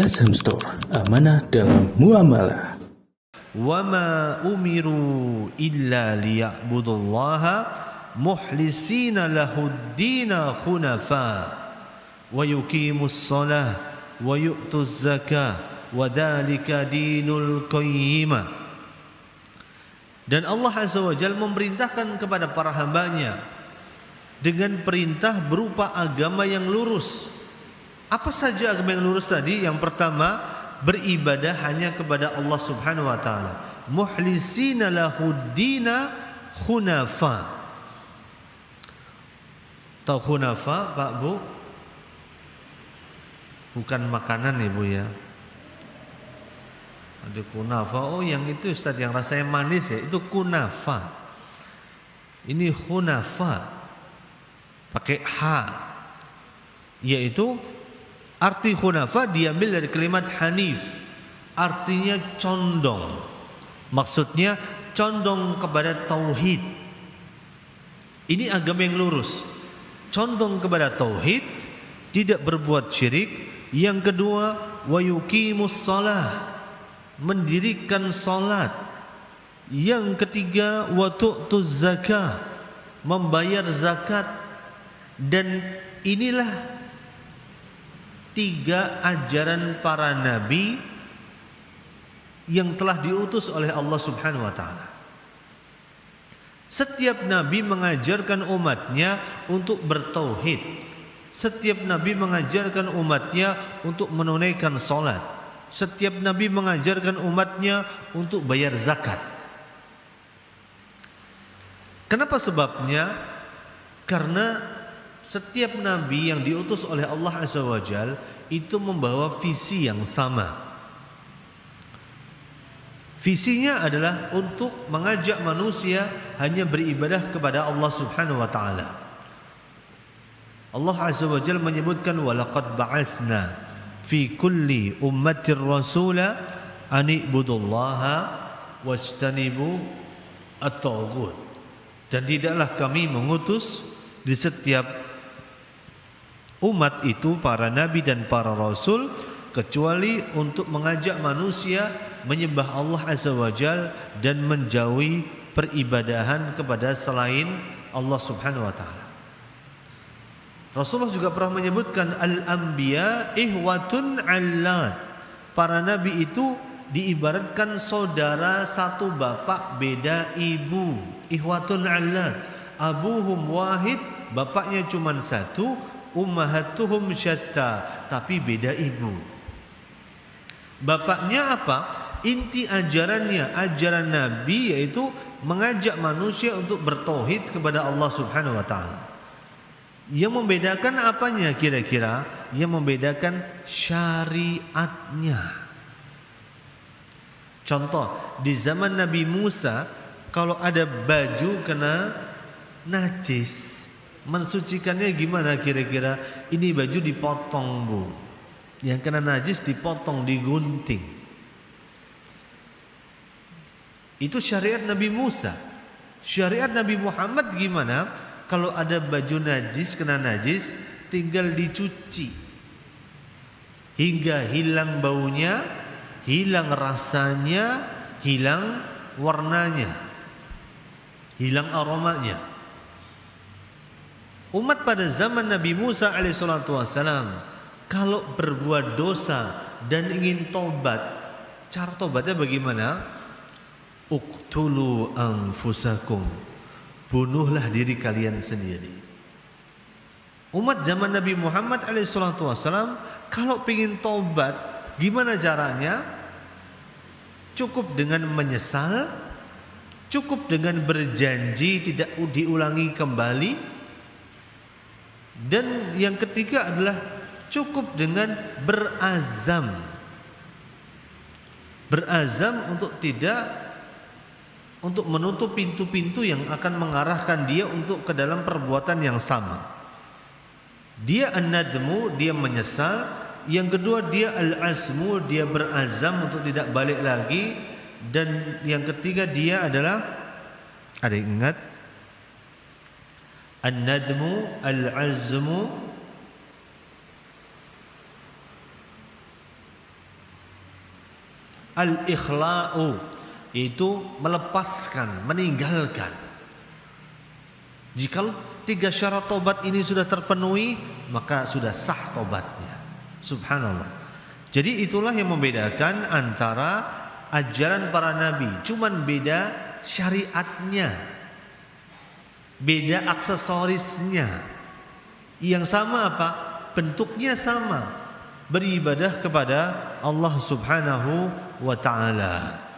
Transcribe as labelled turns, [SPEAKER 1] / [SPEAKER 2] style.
[SPEAKER 1] SM Store, amanah dalam muamalah.
[SPEAKER 2] وَمَا أُمِرُوا إِلَّا لِيَعْبُدُوا اللَّهَ مُخْلِصِينَ لَهُ الدِّينَ حُنَفَاءَ وَيُقِيمُوا الصَّلَاةَ وَيُؤْتُوا الزَّكَاةَ وَذَلِكَ دِينُ الْقَيِّمَةِ. Dan Allah Azza wa Jalla memerintahkan kepada para hambanya dengan perintah berupa agama yang lurus. Apa saja agama yang lurus tadi? Yang pertama, beribadah hanya kepada Allah Subhanahu wa taala. Mukhlisina lahuddina hunafa. Tahu hunafa, Pak Bu? Bukan makanan ya Bu ya. Ada kunafa. Oh yang itu Ustaz yang rasanya manis ya, itu kunafa. Ini hunafa. Pakai ha. Yaitu arti hunafa diambil dari kalimat hanif, artinya condong. Maksudnya condong kepada tauhid. Ini agama yang lurus. Condong kepada tauhid, tidak berbuat syirik. Yang kedua, wa yuqimus shalah, mendirikan salat. Yang ketiga, wa tu'tuz zakah, membayar zakat. Dan inilah tiga ajaran para nabi yang telah diutus oleh Allah Subhanahu wa taala. Setiap nabi mengajarkan umatnya untuk bertauhid. Setiap nabi mengajarkan umatnya untuk menunaikan salat. Setiap nabi mengajarkan umatnya untuk bayar zakat. Kenapa sebabnya? Karena setiap nabi yang diutus oleh Allah Azza wa Jalla itu membawa visi yang sama. Visinya adalah untuk mengajak manusia hanya beribadah kepada Allah Subhanahu wa taala. Allah Azza wa Jalla menyebutkan walaqad ba'asna fi kulli ummatir rasula an ibudullaha wastanibu at-taghut. Dan tidaklah kami mengutus di setiap umat itu para nabi dan para rasul kecuali untuk mengajak manusia menyembah Allah Azza wa Jalla dan menjauhi peribadahan kepada selain Allah Subhanahu wa taala. Rasulullah juga pernah menyebutkan al-anbiya ihwatun 'allat. Para nabi itu diibaratkan saudara satu bapak beda ibu. Ihwatun 'allat. Abuhum wahid, bapaknya cuma satu. Ummahatuhum syatta, tapi beda ibu. Bapaknya apa? Inti ajarannya, ajaran Nabi yaitu mengajak manusia untuk bertauhid kepada Allah Subhanahu wa taala. Yang membedakan apanya kira-kira? Yang membedakan syariatnya. Contoh, di zaman Nabi Musa kalau ada baju kena najis, mensucikannya gimana kira-kira? Ini baju dipotong Bu, yang kena najis dipotong, digunting. Itu syariat Nabi Musa. Syariat Nabi Muhammad gimana? Kalau ada baju najis, kena najis, tinggal dicuci hingga hilang baunya, hilang rasanya, hilang warnanya, hilang aromanya. Umat pada zaman Nabi Musa alaihissalatu wassalam kalau berbuat dosa dan ingin tobat, cara tobatnya bagaimana? Uqtulu anfusakum, bunuhlah diri kalian sendiri. Umat zaman Nabi Muhammad alaihissalatu wassalam kalau ingin tobat, gimana caranya? Cukup dengan menyesal, cukup dengan berjanji tidak diulangi kembali. Dan yang ketiga adalah cukup dengan berazam. Berazam untuk menutup pintu-pintu yang akan mengarahkan dia untuk ke dalam perbuatan yang sama. Dia an-nadmu, dia menyesal. Yang kedua dia al-azmu, dia berazam untuk tidak balik lagi. Dan yang ketiga dia adalah, ada yang ingat? An-nadmu, al-azmu, al-ikhla'u, yaitu melepaskan, meninggalkan. Jika 3 syarat tobat ini sudah terpenuhi, maka sudah sah tobatnya. Subhanallah. Jadi itulah yang membedakan antara ajaran para nabi. Cuman beda syariatnya, beda aksesorisnya. Yang sama apa? Bentuknya sama, beribadah kepada Allah Subhanahu wa ta'ala.